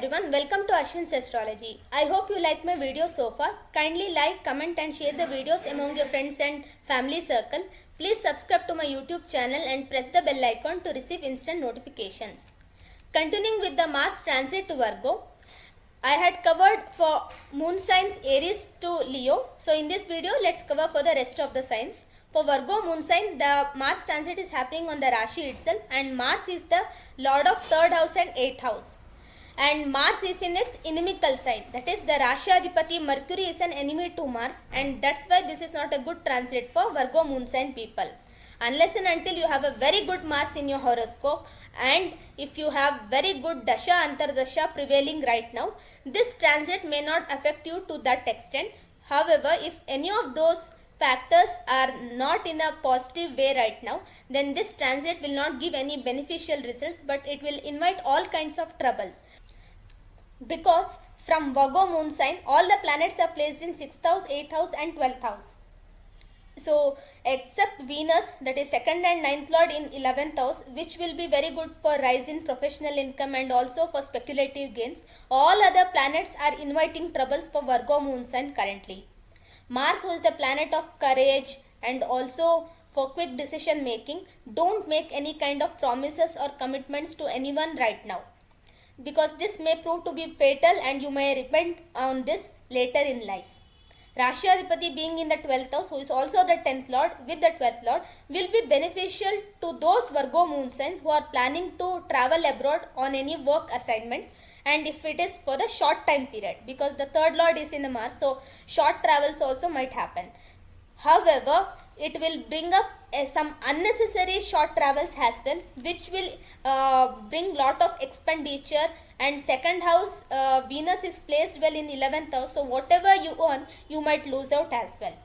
everyone, welcome to Ashwin's Astrology. I hope you like my video so far. Kindly like, comment and share the videos among your friends and family circle. Please subscribe to my YouTube channel and press the bell icon to receive instant notifications. Continuing with the Mars transit to Virgo, I had covered for moon signs Aries to Leo. So in this video, let's cover for the rest of the signs. For Virgo moon sign, the Mars transit is happening on the Rashi itself, and Mars is the Lord of 3rd house and 8th house. And Mars is in its inimical sign, that is the Rashadipati Mercury is an enemy to Mars, and that's why this is not a good transit for Virgo moon sign people. Unless and until you have a very good Mars in your horoscope, and if you have very good Dasha Antardasha prevailing right now, this transit may not affect you to that extent. However, if any of those factors are not in a positive way right now, then this transit will not give any beneficial results, but it will invite all kinds of troubles. Because from Virgo moon sign, all the planets are placed in 6th house, 8th house and 12th house. So except Venus, that is 2nd and 9th lord in 11th house, which will be very good for rise in professional income and also for speculative gains, all other planets are inviting troubles for Virgo moon sign currently. Mars, who is the planet of courage and also for quick decision making, don't make any kind of promises or commitments to anyone right now, because this may prove to be fatal and you may repent on this later in life. Rashadipati being in the 12th house, who is also the 10th lord with the 12th lord, will be beneficial to those Virgo moon signs who are planning to travel abroad on any work assignment, and if it is for the short time period, because the 3rd lord is in the Mars, so short travels also might happen. However, it will bring up some unnecessary short travels as well, which will bring lot of expenditure. And 2nd house, Venus is placed well in 11th house, so whatever you earn, you might lose out as well.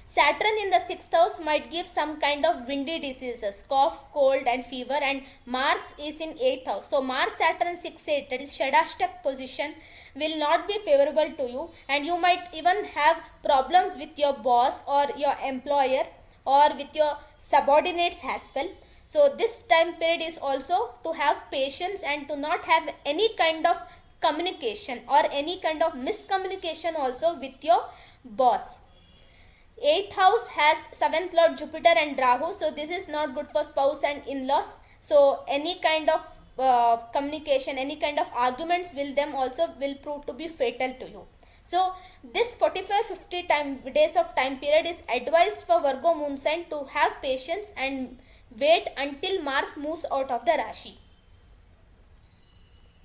Saturn in the 6th house might give some kind of windy diseases, cough, cold and fever, and Mars is in 8th house. So Mars Saturn 6-8, that is Shadashtak position, will not be favorable to you, and you might even have problems with your boss or your employer or with your subordinates as well. So this time period is also to have patience and to not have any kind of communication or any kind of miscommunication also with your boss. 8th house has 7th lord Jupiter and Rahu, so this is not good for spouse and in-laws. So any kind of communication, any kind of arguments will prove to be fatal to you. So this 45-50 days of time period is advised for Virgo moon sign to have patience and wait until Mars moves out of the Rashi.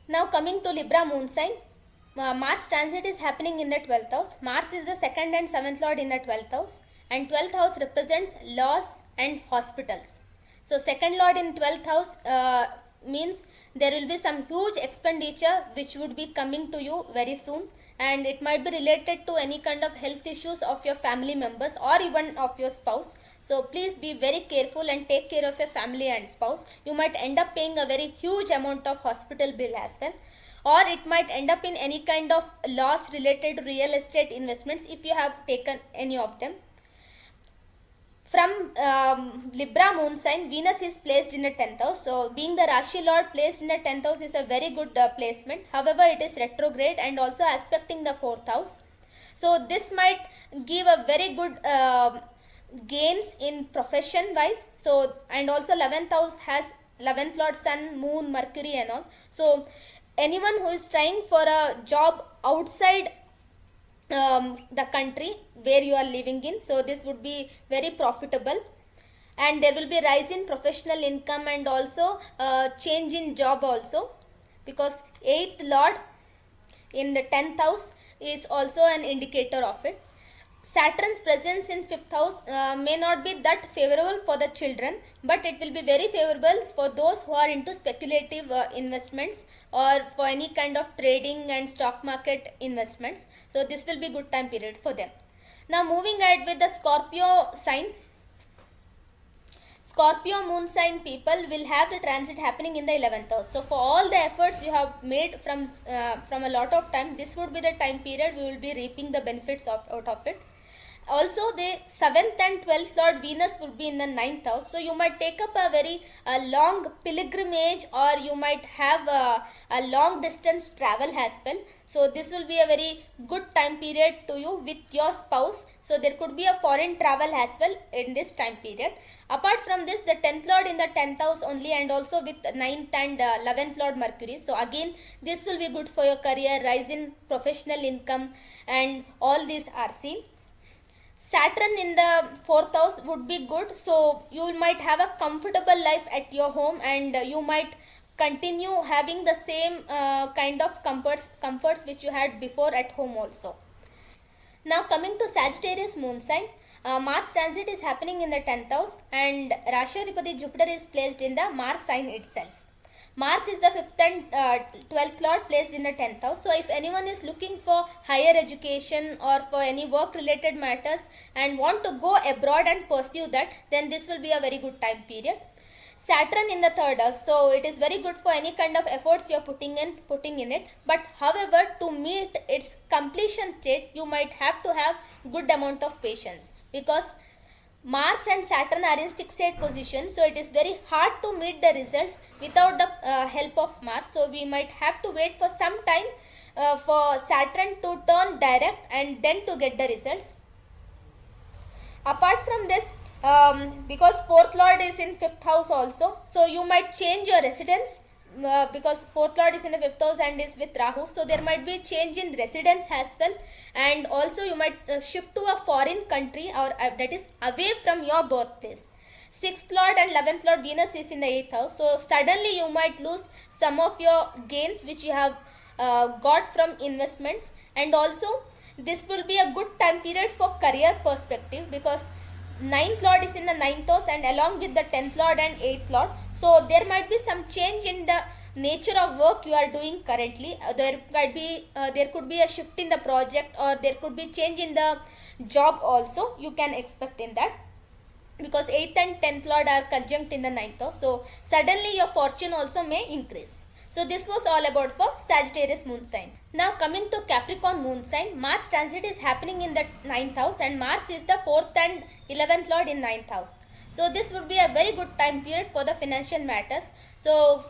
Now coming to Libra moon sign, Mars transit is happening in the 12th house. Mars is the 2nd and 7th lord in the 12th house, and 12th house represents laws and hospitals. So 2nd lord in 12th house means there will be some huge expenditure which would be coming to you very soon, and it might be related to any kind of health issues of your family members or even of your spouse. So please be very careful and take care of your family and spouse. You might end up paying a very huge amount of hospital bill as well, or it might end up in any kind of loss related to real estate investments if you have taken any of them. From Libra moon sign, Venus is placed in the 10th house. So being the Rashi lord, placed in the 10th house is a very good placement. However, it is retrograde and also aspecting the 4th house. So this might give a very good gains in profession wise. So, and also 11th house has 11th lord Sun, Moon, Mercury and all. So anyone who is trying for a job outside the country where you are living in, so this would be very profitable, and there will be rise in professional income and also change in job also, because 8th lord in the 10th house is also an indicator of it. Saturn's presence in 5th house may not be that favorable for the children, but it will be very favorable for those who are into speculative investments or for any kind of trading and stock market investments. So this will be good time period for them. Now moving ahead with the Scorpio sign. Scorpio moon sign people will have the transit happening in the 11th house. So for all the efforts you have made from a lot of time, this would be the time period we will be reaping the benefits out of it. Also, the 7th and 12th Lord Venus would be in the 9th house. So, you might take up a very long pilgrimage, or you might have a long distance travel as well. So, this will be a very good time period to you with your spouse. So, there could be a foreign travel as well in this time period. Apart from this, the 10th Lord in the 10th house only, and also with 9th and 11th Lord Mercury. So, again, this will be good for your career, rise in professional income, and all these are seen. Saturn in the 4th house would be good. So you might have a comfortable life at your home, and you might continue having the same kind of comforts which you had before at home also. Now coming to Sagittarius moon sign, Mars transit is happening in the 10th house, and Rashadipati Jupiter is placed in the Mars sign itself. Mars is the 5th and 12th lord placed in the 10th house. So if anyone is looking for higher education or for any work related matters and want to go abroad and pursue that, then this will be a very good time period. Saturn in the 3rd house, so it is very good for any kind of efforts you are putting in it. But however, to meet its completion state, you might have to have good amount of patience, because Mars and Saturn are in 6-8 position, so it is very hard to meet the results without the help of Mars. So we might have to wait for some time for Saturn to turn direct and then to get the results. Apart from this, because 4th lord is in 5th house also, so you might change your residence, because 4th lord is in the 5th house and is with Rahu, so there might be change in residence as well. And also you might shift to a foreign country, or that is away from your birthplace. 6th lord and 11th lord Venus is in the 8th house, so suddenly you might lose some of your gains which you have got from investments. And also this will be a good time period for career perspective, because 9th lord is in the 9th house and along with the 10th lord and 8th lord, so there might be some change in the nature of work you are doing currently. There could be a shift in the project, or there could be change in the job also you can expect in that, because 8th and 10th lord are conjunct in the 9th house. So suddenly your fortune also may increase. So this was all about for Sagittarius moon sign. Now coming to Capricorn moon sign, Mars transit is happening in the 9th house, and Mars is the 4th and 11th lord in 9th house. So this would be a very good time period for the financial matters. So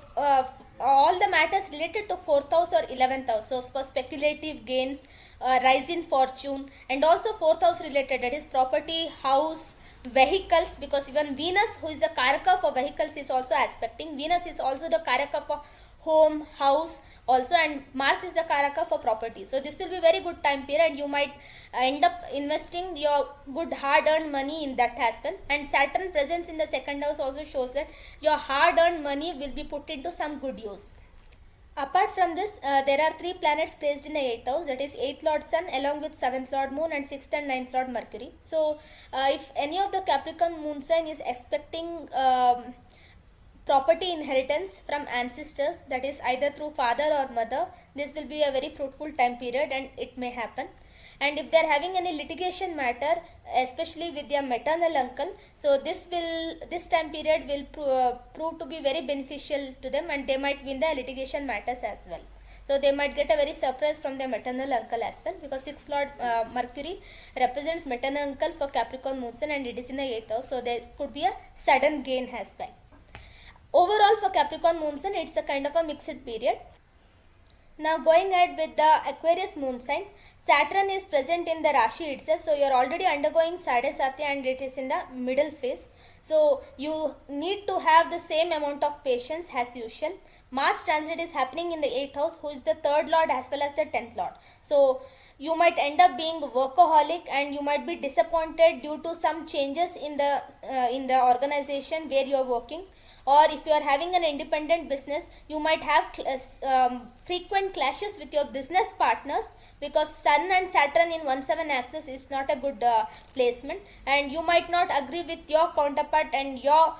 all the matters related to 4th house or 11th house, so for speculative gains, rise in fortune, and also 4th house related, that is property, house, vehicles, because even Venus, who is the karaka for vehicles, is also aspecting. Venus is also the karaka for home, house also, and Mars is the karaka for property. So this will be very good time period, and you might end up investing your good hard earned money in that as well. And Saturn presence in the 2nd house also shows that your hard earned money will be put into some good use. Apart from this, there are 3 planets placed in the 8th house, that is 8th lord sun along with 7th lord moon and 6th and 9th lord Mercury. So if any of the Capricorn moon sign is expecting property inheritance from ancestors, that is either through father or mother, this will be a very fruitful time period and it may happen. And if they are having any litigation matter, especially with their maternal uncle, so this time period will prove to be very beneficial to them, and they might win the litigation matters as well. So they might get a very surprise from their maternal uncle as well, because 6th lord Mercury represents maternal uncle for Capricorn moon sign, and it is in the 8th house, so there could be a sudden gain as well. Overall for Capricorn moon sign, it's a kind of a mixed period. Now going ahead with the Aquarius moon sign, Saturn is present in the Rashi itself, so you are already undergoing Sadhe Satya and it is in the middle phase. So you need to have the same amount of patience as usual. Mars transit is happening in the 8th house, who is the 3rd lord as well as the 10th lord. So you might end up being workaholic, and you might be disappointed due to some changes in the organization where you are working. Or if you are having an independent business, you might have frequent clashes with your business partners, because Sun and Saturn in 1/7 axis is not a good placement, and you might not agree with your counterpart, and your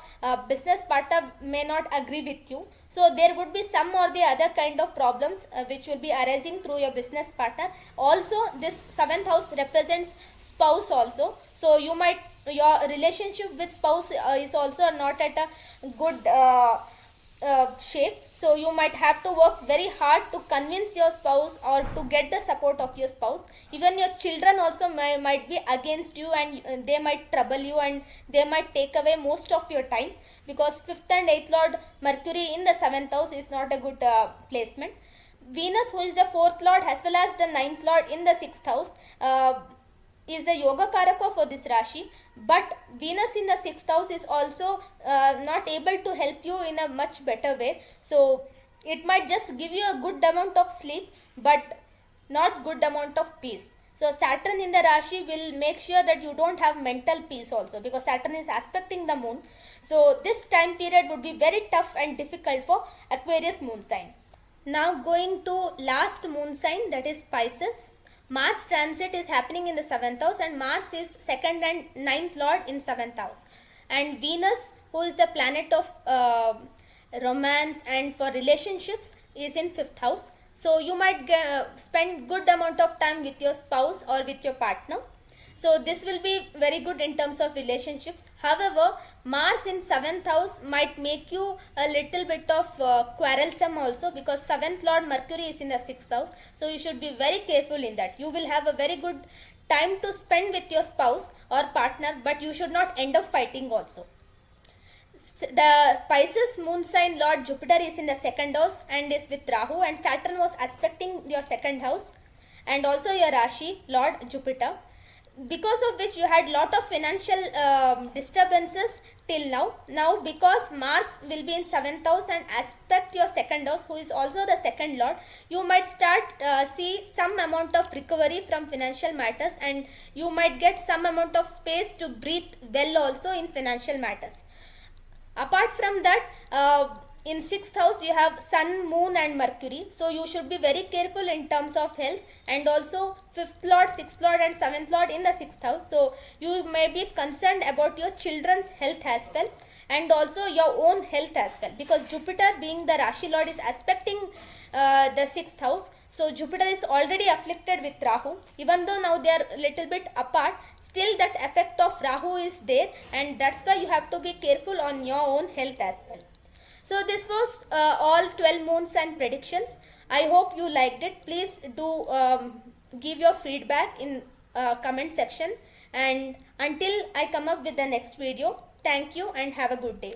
business partner may not agree with you. So there would be some or the other kind of problems which will be arising through your business partner. Also this 7th house represents spouse also, so you might, your relationship with spouse is also not at a good shape. So you might have to work very hard to convince your spouse or to get the support of your spouse. Even your children also might be against you, and they might trouble you, and they might take away most of your time, because 5th and 8th lord Mercury in the 7th house is not a good placement. Venus, who is the 4th lord as well as the 9th lord in the 6th house, is the yoga karaka for this Rashi, but Venus in the 6th house is also not able to help you in a much better way. So it might just give you a good amount of sleep, but not good amount of peace. So Saturn in the Rashi will make sure that you don't have mental peace also, because Saturn is aspecting the moon. So this time period would be very tough and difficult for Aquarius moon sign. Now going to last moon sign, that is Pisces. Mars transit is happening in the 7th house, and Mars is 2nd and 9th lord in 7th house. And Venus, who is the planet of romance and for relationships, is in 5th house. So you might spend good amount of time with your spouse or with your partner. So this will be very good in terms of relationships. However, Mars in 7th house might make you a little bit of quarrelsome also, because 7th lord Mercury is in the 6th house. So you should be very careful in that. You will have a very good time to spend with your spouse or partner, but you should not end up fighting also. The Pisces moon sign lord Jupiter is in the 2nd house and is with Rahu, and Saturn was aspecting your 2nd house and also your Rashi lord Jupiter, because of which you had lot of financial disturbances till now. Now because Mars will be in 7th house and aspect your 2nd house, who is also the 2nd lord, you might start see some amount of recovery from financial matters, and you might get some amount of space to breathe well also in financial matters. Apart from that, in 6th house you have Sun, Moon and Mercury. So you should be very careful in terms of health, and also 5th lord, 6th lord and 7th lord in the 6th house. So you may be concerned about your children's health as well, and also your own health as well, because Jupiter being the Rashi lord is aspecting the 6th house. So Jupiter is already afflicted with Rahu. Even though now they are a little bit apart, still that effect of Rahu is there, and that's why you have to be careful on your own health as well. So this was all 12 moons and predictions. I hope you liked it. Please do give your feedback in comment section, and until I come up with the next video, thank you and have a good day.